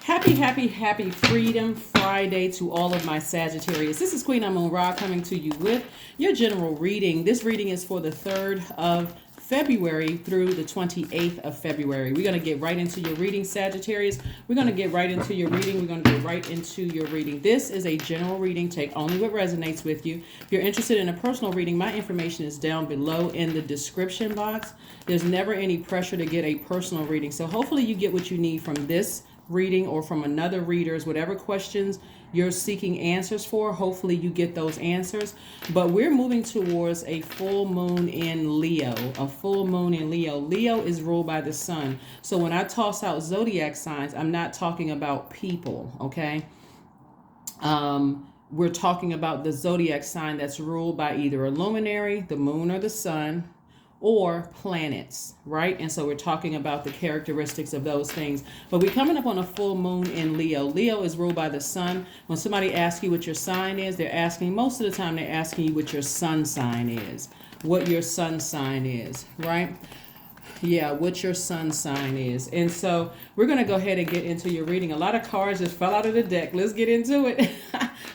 Happy Freedom Friday to all of my Sagittarius. This is Queen Amun Ra coming to you with your general reading. This reading is for the 3rd of February through the 28th of February. We're going to get right into your reading, Sagittarius. We're going to get right into your reading. We're going to get right into your reading. This is a general reading. Take only what resonates with you. If you're interested in a personal reading, my information is down below in the description box. There's never any pressure to get a personal reading. So hopefully you get what you need from this reading or from another reader's, whatever questions you're seeking answers for. Hopefully you get those answers. But we're moving towards a full moon in Leo. A full moon in Leo. Leo is ruled by the sun. So when I toss out zodiac signs, I'm not talking about people, okay? We're talking about the zodiac sign that's ruled by either a luminary, the moon or the sun, or planets, right? And so we're talking about the characteristics of those things. But we're coming up on a full moon in Leo. Leo is ruled by the sun. When somebody asks you what your sign is, they're asking, most of the time they're asking you what your sun sign is. What your sun sign is, right? Yeah, what your sun sign is. And so we're going to go ahead and get into your reading. A lot of cards just fell out of the deck. Let's get into it.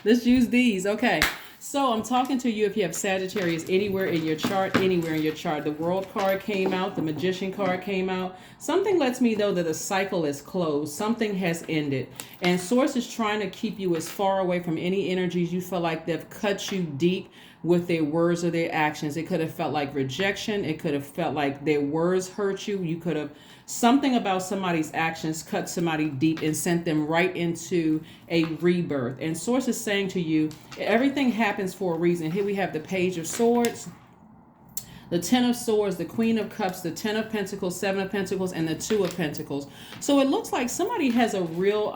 Let's use these. Okay. So I'm talking to you if you have Sagittarius anywhere in your chart, The World card came out. The Magician card came out. Something lets me know that a cycle is closed. Something has ended. And Source is trying to keep you as far away from any energies you feel like they've cut you deep with their words or their actions. It could have felt like rejection. It could have felt like their words hurt you. You could have something about somebody's actions cut somebody deep and sent them right into a rebirth. And Source is saying to you, everything happens for a reason. Here we have the Page of Swords, the Ten of Swords, the Queen of Cups, the Ten of Pentacles, Seven of Pentacles, and the Two of Pentacles. So it looks like somebody has a real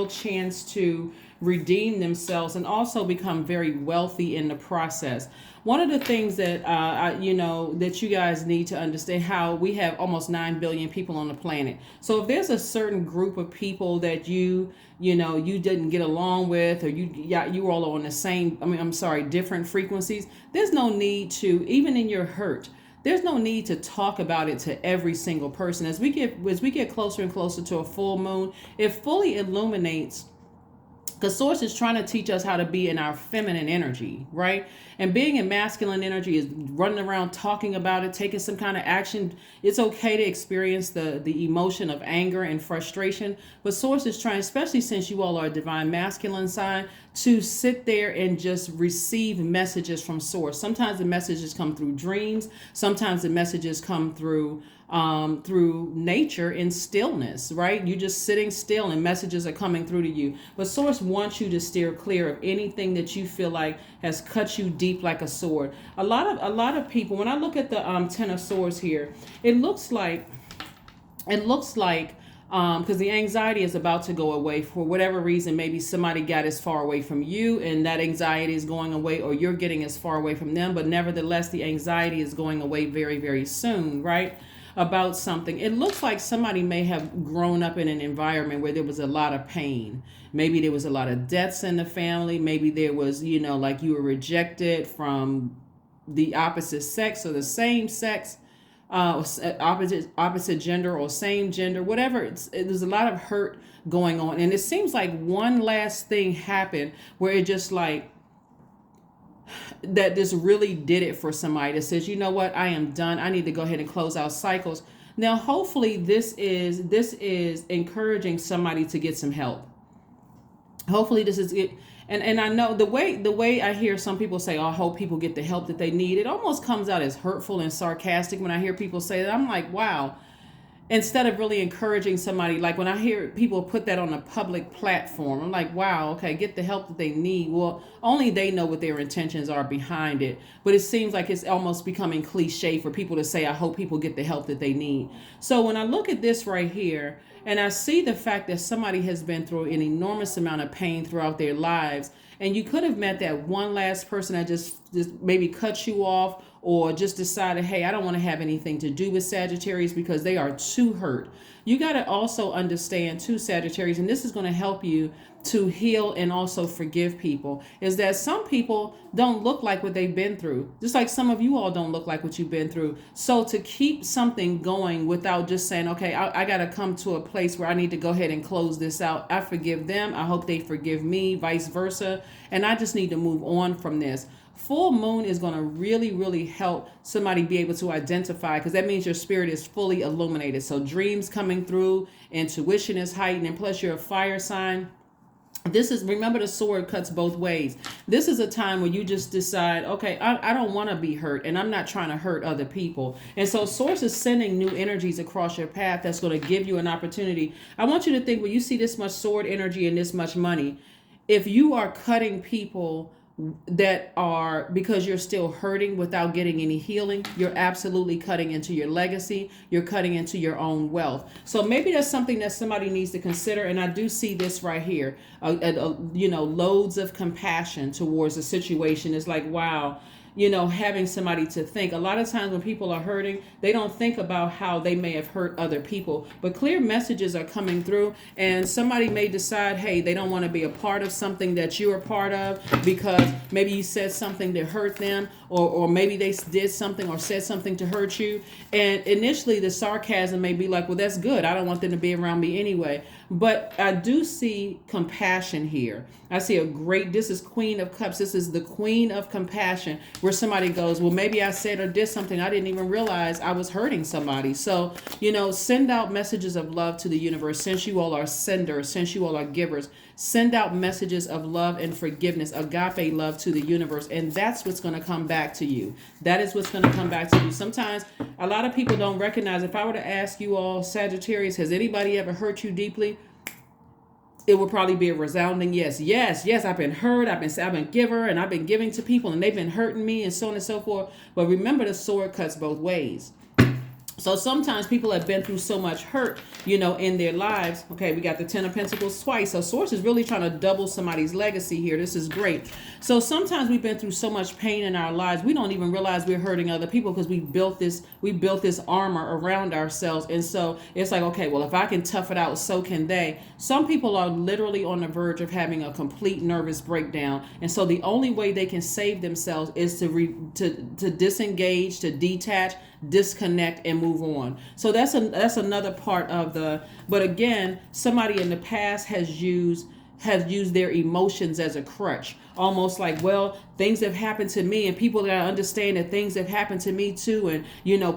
chance to redeem themselves and also become very wealthy in the process. One of the things that that you guys need to understand, how we have almost 9 billion people on the planet. So if there's a certain group of people that you didn't get along with, or you were all on the same, different frequencies, there's no need to, even in your hurt, there's no need to talk about it to every single person. As we get closer and closer to a full moon, it fully illuminates. Because Source is trying to teach us how to be in our feminine energy, right? And being in masculine energy is running around talking about it, taking some kind of action. It's okay to experience the emotion of anger and frustration. But Source is trying, especially since you all are a divine masculine sign, to sit there and just receive messages from Source. Sometimes the messages come through dreams. Sometimes the messages come through nature in stillness, right? You're just sitting still and messages are coming through to you. But Source wants you to steer clear of anything that you feel like has cut you deep like a sword. A lot of people, when I look at the Ten of Swords here, it looks like because the anxiety is about to go away for whatever reason. Maybe somebody got as far away from you and that anxiety is going away, or you're getting as far away from them, but nevertheless the anxiety is going away very, very soon, right? About something. It looks like somebody may have grown up in an environment where there was a lot of pain. Maybe there was a lot of deaths in the family. Maybe there was, like you were rejected from the opposite sex or the same sex, opposite gender or same gender, whatever. There's a lot of hurt going on. And it seems like one last thing happened where it just like, that this really did it for somebody that says, you know what, I am done. I need to go ahead and close out cycles. Now, hopefully this is encouraging somebody to get some help. Hopefully this is it. And I know the way I hear some people say, oh, I hope people get the help that they need. It almost comes out as hurtful and sarcastic when I hear people say that. I'm like, wow. Instead of really encouraging somebody, like when I hear people put that on a public platform, I'm like, wow, okay, get the help that they need. Well, only they know what their intentions are behind it. But it seems like it's almost becoming cliche for people to say, I hope people get the help that they need. So when I look at this right here, and I see the fact that somebody has been through an enormous amount of pain throughout their lives, and you could have met that one last person that just maybe cut you off, or just decided, hey, I don't want to have anything to do with Sagittarius because they are too hurt. You got to also understand too, Sagittarius, and this is going to help you to heal and also forgive people, is that some people don't look like what they've been through. Just like some of you all don't look like what you've been through. So to keep something going without just saying, okay, I got to come to a place where I need to go ahead and close this out. I forgive them. I hope they forgive me, vice versa. And I just need to move on from this. Full moon is going to really, really help somebody be able to identify, because that means your spirit is fully illuminated. So dreams coming through, intuition is heightened, and plus you're a fire sign. This is, remember, the sword cuts both ways. This is a time where you just decide, okay, I don't want to be hurt, and I'm not trying to hurt other people. And so Source is sending new energies across your path that's going to give you an opportunity. I want you to think, when you see this much sword energy and this much money, if you are cutting people that are because you're still hurting without getting any healing, you're absolutely cutting into your legacy. You're cutting into your own wealth. So maybe that's something that somebody needs to consider. And I do see this right here, loads of compassion towards the situation. It's like, wow, having somebody to think. A lot of times when people are hurting, they don't think about how they may have hurt other people. But clear messages are coming through, and somebody may decide, hey, they don't want to be a part of something that you're a part of because maybe you said something to hurt them, or maybe they did something or said something to hurt you. And initially the sarcasm may be like, well, that's good. I don't want them to be around me anyway. But I do see compassion here. I see this is Queen of Cups. This is the Queen of Compassion, where somebody goes, well, maybe I said or did something I didn't even realize I was hurting somebody. So, send out messages of love to the universe. Since you all are senders, since you all are givers, send out messages of love and forgiveness, agape love to the universe. And that's what's going to come back to you. That is what's going to come back to you. Sometimes a lot of people don't recognize, if I were to ask you all, Sagittarius, has anybody ever hurt you deeply? It would probably be a resounding yes. Yes, I've been hurt. I've been a giver, and I've been giving to people, and they've been hurting me, and so on and so forth. But remember, the sword cuts both ways. So sometimes people have been through so much hurt, in their lives. Okay, we got the 10 of Pentacles twice. So Source is really trying to double somebody's legacy here. This is great. So sometimes we've been through so much pain in our lives, we don't even realize we're hurting other people because we built this armor around ourselves. And so it's like, okay, well, if I can tough it out, so can they. Some people are literally on the verge of having a complete nervous breakdown. And so the only way they can save themselves is to disengage, to detach, disconnect, and move on. So that's another part of but again, somebody in the past has used their emotions as a crutch, almost like, well, things have happened to me, and people gotta understand that things have happened to me too, and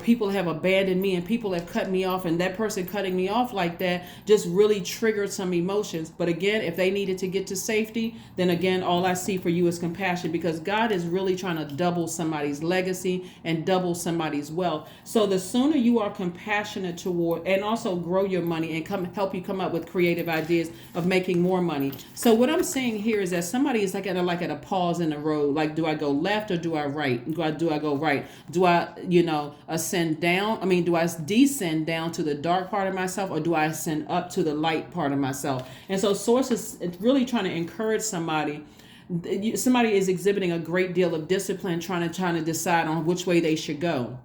people have abandoned me, and people have cut me off, and that person cutting me off like that just really triggered some emotions. But again, if they needed to get to safety, then again, all I see for you is compassion, because God is really trying to double somebody's legacy and double somebody's wealth. So the sooner you are compassionate toward, and also grow your money and help you come up with creative ideas of making more money. So what I'm saying here is that somebody is like at a pause in the road. Like, do I go left or do I right? Do I go right? Do I, ascend down? I mean, do I descend down to the dark part of myself, or do I ascend up to the light part of myself? And so Source is really trying to encourage somebody. Somebody is exhibiting a great deal of discipline, trying to decide on which way they should go.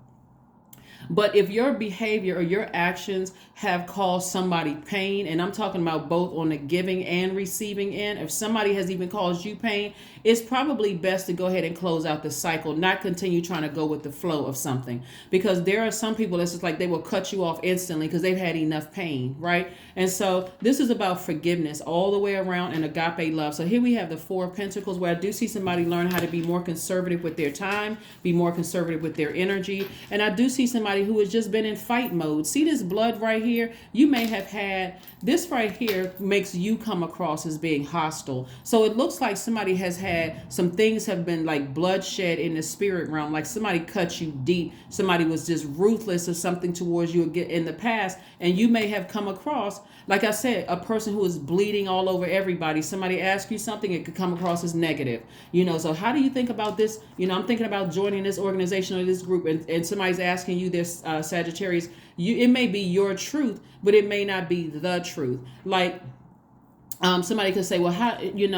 But if your behavior or your actions have caused somebody pain, and I'm talking about both on the giving and receiving end, if somebody has even caused you pain, it's probably best to go ahead and close out the cycle, not continue trying to go with the flow of something. Because there are some people that's just like they will cut you off instantly because they've had enough pain, right? And so this is about forgiveness all the way around and agape love. So here we have the 4 of Pentacles, where I do see somebody learn how to be more conservative with their time, be more conservative with their energy. And I do see somebody who has just been in fight mode. See this blood right here? You may have had this right here, makes you come across as being hostile. So it looks like somebody has had some things have been like bloodshed in the spirit realm, like somebody cut you deep, somebody was just ruthless or something towards you in the past, and you may have come across, like I said, a person who is bleeding all over everybody. Somebody asks you something, it could come across as negative. So how do you think about this? I'm thinking about joining this organization or this group, and somebody's asking you this, Sagittarius. It may be your truth, but it may not be the truth. Like, Somebody could say, well, how,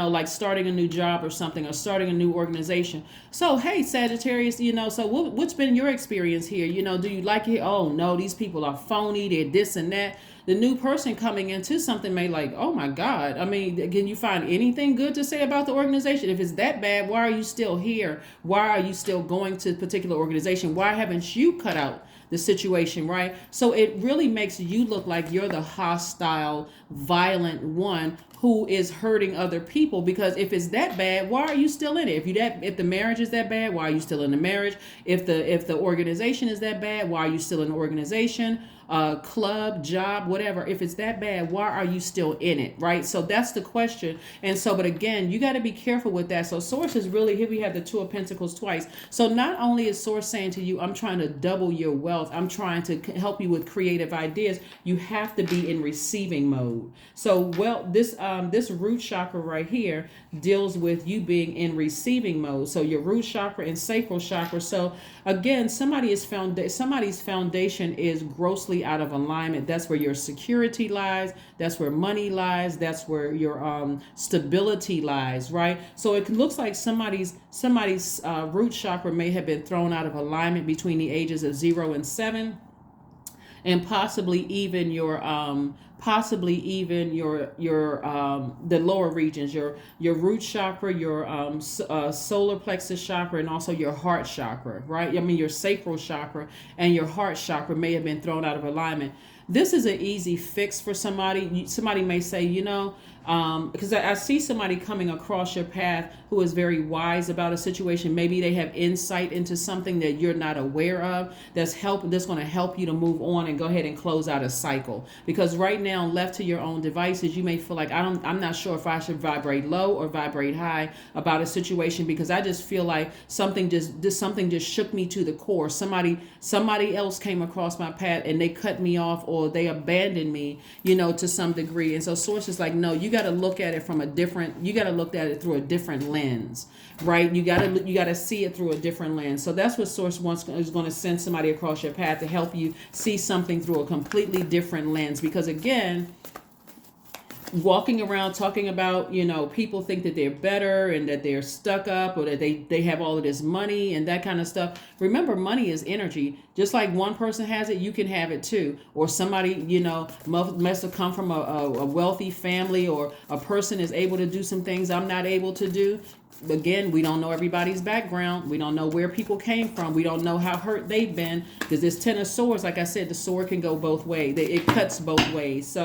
like starting a new job or something, or starting a new organization. So, hey, Sagittarius, so what's been your experience here? Do you like it? Oh, no, these people are phony. They're this and that. The new person coming into something may like, oh my God. I mean, can you find anything good to say about the organization? If it's that bad, why are you still here? Why are you still going to a particular organization? Why haven't you cut out the situation, right? So it really makes you look like you're the hostile, violent one who is hurting other people. Because if it's that bad, why are you still in it? If the marriage is that bad, why are you still in the marriage? If the organization is that bad, why are you still in the organization? Club, job, whatever. If it's that bad, why are you still in it, right? So that's the question. And so, but again, you got to be careful with that. So Source is really, here we have the Two of Pentacles twice. So not only is Source saying to you, I'm trying to double your wealth, I'm trying to help you with creative ideas, you have to be in receiving mode. So, well, this root chakra right here deals with you being in receiving mode. So your root chakra and sacral chakra. So again, somebody's foundation is grossly out of alignment. That's where your security lies. That's where money lies. That's where your stability lies, right? So it looks like somebody's root chakra may have been thrown out of alignment between the ages of 0 and 7, and possibly even the lower regions, your root chakra, your solar plexus chakra, and also your heart chakra, right? I mean, your sacral chakra and your heart chakra may have been thrown out of alignment. This is an easy fix for somebody. Somebody may say, because I see somebody coming across your path who is very wise about a situation. Maybe they have insight into something that you're not aware of that's going to help you to move on and go ahead and close out a cycle. Because right now, left to your own devices, you may feel like I'm not sure if I should vibrate low or vibrate high about a situation, because I just feel like something just shook me to the core. Somebody else came across my path and they cut me off, or they abandoned me, to some degree. And so Source is like, no, you got to look at it through a different lens, right? You got to see it through a different lens. So that's what Source is going to send somebody across your path to help you see something through a completely different lens. Because again, walking around talking about, people think that they're better and that they're stuck up, or that they have all of this money and that kind of stuff. Remember, money is energy. Just like one person has it, you can have it too. Or somebody, must have come from a wealthy family, or a person is able to do some things I'm not able to do. Again, we don't know everybody's background. We don't know where people came from. We don't know how hurt they've been, because this Ten of Swords, like I said, the sword can go both ways. It cuts both ways. So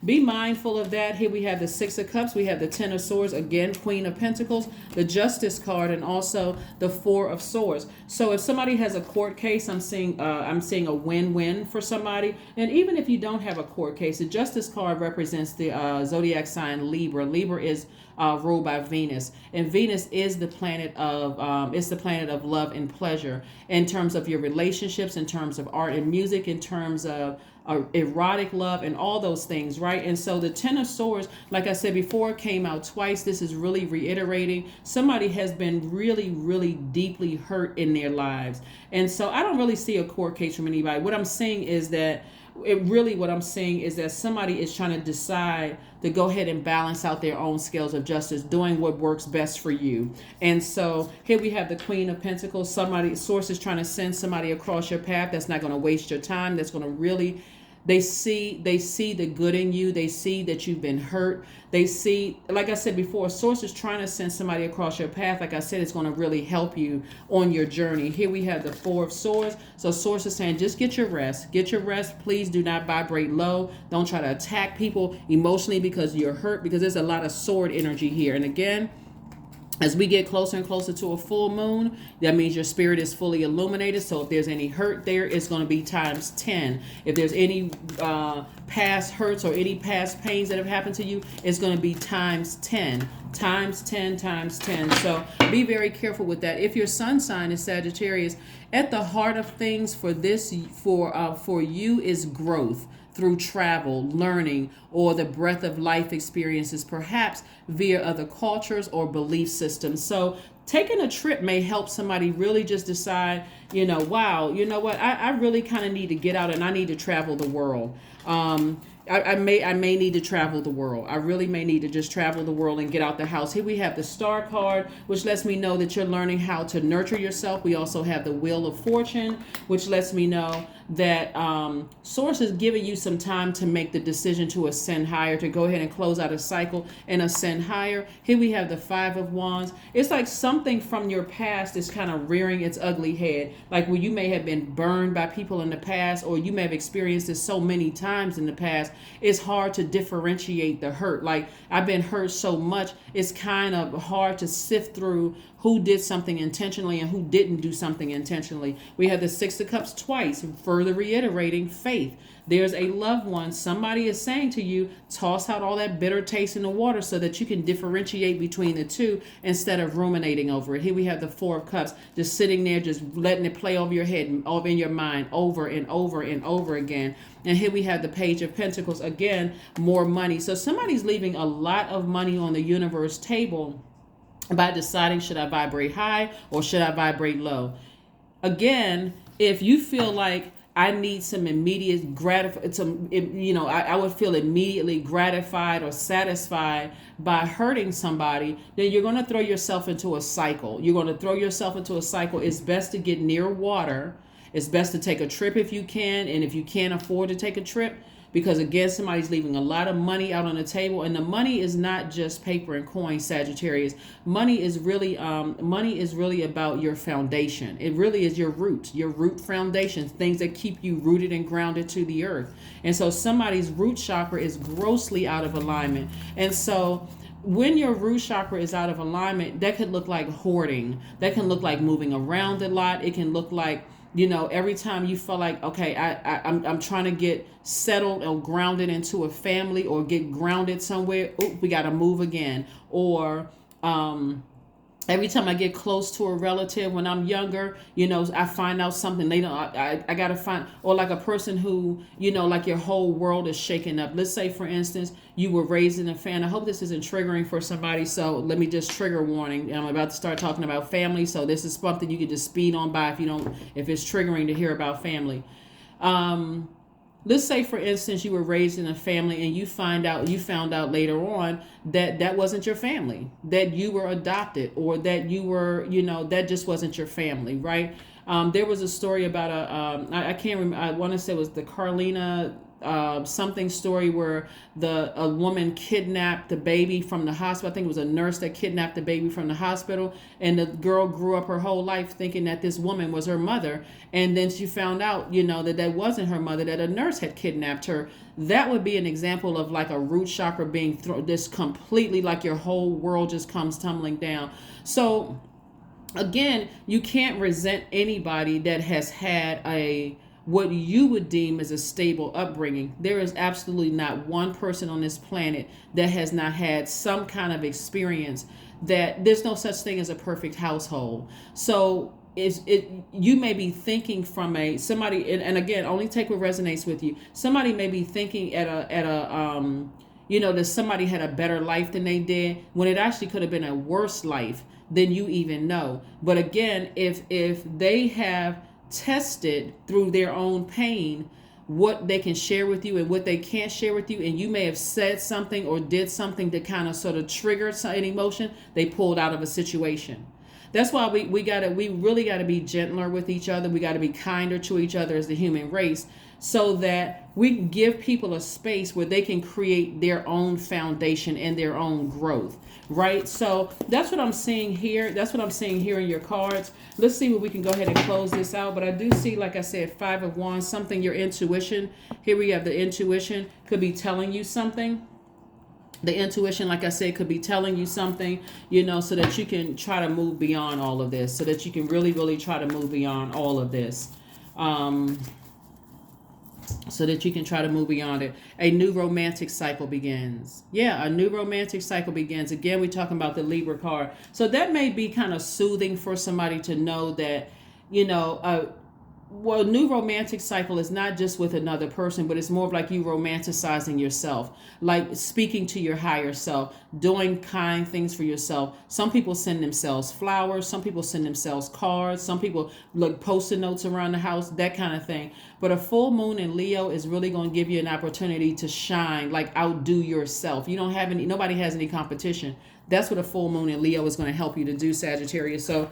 be mindful of that. Here we have the Six of Cups. We have the Ten of Swords. Again, Queen of Pentacles, the Justice card, and also the Four of Swords. So if somebody has a court case, I'm seeing a win-win for somebody. And even if you don't have a court case, the Justice card represents the zodiac sign Libra. Libra is ruled by Venus, and Venus is the planet of love and pleasure, in terms of your relationships, in terms of art and music, in terms of erotic love, and all those things, right? And so the Ten of Swords, like I said before, came out twice. This is really reiterating somebody has been really, really deeply hurt in their lives. And so I don't really see a court case from anybody. What I'm saying is that somebody is trying to decide to go ahead and balance out their own scales of justice, doing what works best for you. And so here we have the Queen of Pentacles. Source is trying to send somebody across your path that's not going to waste your time, that's going to really, they see the good in you. They see that you've been hurt. They see, like I said before, Source is trying to send somebody across your path. Like I said, it's going to really help you on your journey. Here we have the Four of Swords. So Source is saying, just get your rest. Get your rest. Please do not vibrate low. Don't try to attack people emotionally because you're hurt, because there's a lot of sword energy here. And again, as we get closer and closer to a full moon, that means your spirit is fully illuminated. So if there's any hurt there, it's going to be times 10. If there's any past hurts or any past pains that have happened to you, it's going to be times 10. Times 10, times 10. So be very careful with that. If your sun sign is Sagittarius, at the heart of things for you is growth through travel, learning, or the breadth of life experiences, perhaps via other cultures or belief systems. So taking a trip may help somebody really just decide, wow, you know what, I really kind of need to get out and I need to travel the world. I may need to travel the world. I really may need to just travel the world and get out the house. Here we have the Star card, which lets me know that you're learning how to nurture yourself. We also have the Wheel of Fortune, which lets me know that Source is giving you some time to make the decision to ascend higher, to go ahead and close out a cycle and ascend higher. Here we have the Five of Wands. It's like something from your past is kind of rearing its ugly head, like where you may have been burned by people in the past, or you may have experienced this so many times in the past. It's hard to differentiate the hurt. Like, I've been hurt so much, it's kind of hard to sift through who did something intentionally and who didn't do something intentionally. We have the Six of Cups twice, further reiterating faith. There's a loved one. Somebody is saying to you, toss out all that bitter taste in the water so that you can differentiate between the two instead of ruminating over it. Here we have the Four of Cups, just sitting there, just letting it play over your head, over in your mind, over and over and over again. And here we have the Page of Pentacles, again, more money. So somebody's leaving a lot of money on the universe table by deciding, should I vibrate high or should I vibrate low? Again, if you feel like I need some immediate I would feel immediately gratified or satisfied by hurting somebody, then you're going to throw yourself into a cycle. You're going to throw yourself into a cycle. It's best to get near water. It's best to take a trip if you can, and if you can't afford to take a trip, because again, somebody's leaving a lot of money out on the table, and the money is not just paper and coins, Sagittarius. Money is really about your foundation. It really is your root foundation, things that keep you rooted and grounded to the earth. And so somebody's root chakra is grossly out of alignment. And so when your root chakra is out of alignment, that could look like hoarding. That can look like moving around a lot. It can look like, every time you feel like, okay, I'm trying to get settled or grounded into a family or get grounded somewhere, we got to move again. Or every time I get close to a relative when I'm younger, I find out something they don't, I got to find, or like a person who, like your whole world is shaken up. Let's say, for instance, you were raised in a family. I hope this isn't triggering for somebody. So let me just trigger warning. I'm about to start talking about family. So this is something you can just speed on by if it's triggering to hear about family. Let's say, for instance, you were raised in a family and you found out later on that wasn't your family, that you were adopted, or that you were, that just wasn't your family, right? There was a story about I can't remember, I want to say it was the Carlina something story where a woman kidnapped the baby from the hospital. I think it was a nurse that kidnapped the baby from the hospital, and the girl grew up her whole life thinking that this woman was her mother, and then she found out that wasn't her mother, that a nurse had kidnapped her. That would be an example of like a root chakra being this completely, like your whole world just comes tumbling down. So again, you can't resent anybody that has had what you would deem as a stable upbringing. There is absolutely not one person on this planet that has not had some kind of experience. That there's no such thing as a perfect household. So you may be thinking from somebody, and again, only take what resonates with you. Somebody may be thinking that somebody had a better life than they did, when it actually could have been a worse life than you even know. But again, if they have tested through their own pain what they can share with you and what they can't share with you, and you may have said something or did something to kind of sort of trigger an emotion, they pulled out of a situation. That's why we really got to be gentler with each other. We got to be kinder to each other as the human race, so that we can give people a space where they can create their own foundation and their own growth, right? So that's what I'm seeing here. That's what I'm seeing here in your cards. Let's see what we can go ahead and close this out. But I do see, like I said, Five of Wands, something, your intuition. Here we have the intuition could be telling you something. The intuition, like I said, could be telling you something, so that you can try to move beyond all of this, so that you can really, really try to move beyond all of this. So that you can try to move beyond it. A new romantic cycle begins. Yeah, a new romantic cycle begins. Again, we're talking about the Libra card. So that may be kind of soothing for somebody to know that, well, new romantic cycle is not just with another person, but it's more of like you romanticizing yourself, like speaking to your higher self, doing kind things for yourself. Some people send themselves flowers, some people send themselves cards, some people like post-it notes around the house, that kind of thing. But a full moon in Leo is really going to give you an opportunity to shine, like outdo yourself. You don't have any, nobody has any competition. That's what a full moon in Leo is going to help you to do, Sagittarius. So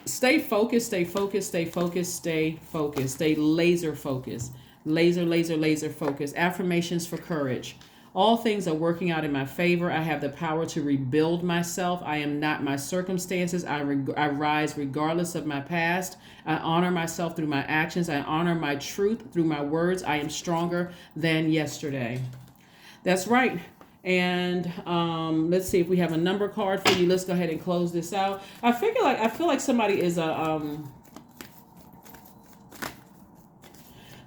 stay focused, stay focused, stay focused, stay focused, stay laser focused, laser focused. Affirmations for courage. All things are working out in my favor. I have the power to rebuild myself. I am not my circumstances. I rise regardless of my past. I honor myself through my actions. I honor my truth through my words. I am stronger than yesterday. That's right. And let's see if we have a number card for you. Let's go ahead and close this out. I feel like somebody is a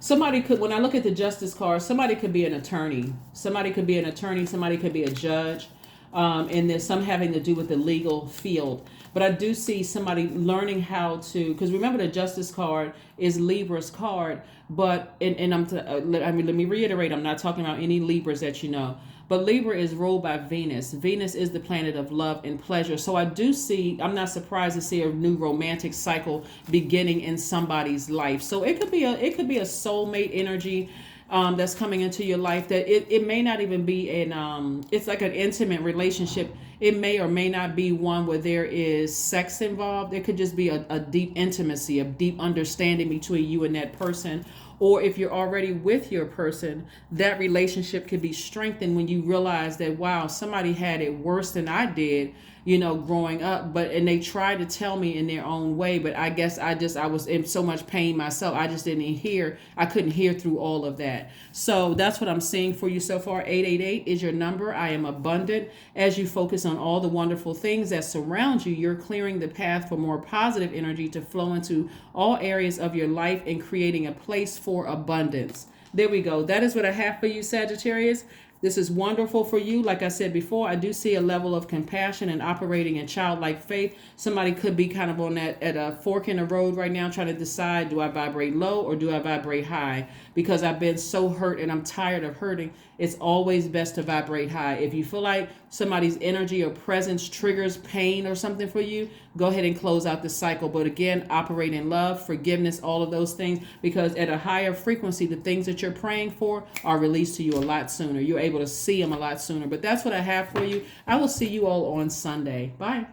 somebody could, when I look at the justice card, somebody could be an attorney. Somebody could be an attorney. Somebody could be a judge. And there's some having to do with the legal field. But I do see somebody learning how to, because remember the justice card is Libra's card. But, let me reiterate, I'm not talking about any Libras that you know. But Libra is ruled by Venus. Venus is the planet of love and pleasure. So I do see, I'm not surprised to see a new romantic cycle beginning in somebody's life. So it could be a soulmate energy that's coming into your life, that it may not even be it's like an intimate relationship. It may or may not be one where there is sex involved. It could just be a deep intimacy, a deep understanding between you and that person. Or if you're already with your person, that relationship could be strengthened when you realize that, wow, somebody had it worse than I did, growing up. And they tried to tell me in their own way, but I guess I was in so much pain myself. I just I couldn't hear through all of that. So that's what I'm seeing for you so far. 888 is your number. I am abundant. As you focus on all the wonderful things that surround you, you're clearing the path for more positive energy to flow into all areas of your life and creating a place for abundance. There we go. That is what I have for you, Sagittarius. This is wonderful for you. Like I said before, I do see a level of compassion and operating in childlike faith. Somebody could be kind of on that at a fork in the road right now, trying to decide, do I vibrate low or do I vibrate high? Because I've been so hurt and I'm tired of hurting. It's always best to vibrate high. If you feel like somebody's energy or presence triggers pain or something for you, go ahead and close out the cycle. But again, operate in love, forgiveness, all of those things, because at a higher frequency, the things that you're praying for are released to you a lot sooner. You're able to see them a lot sooner. But that's what I have for you. I will see you all on Sunday. Bye.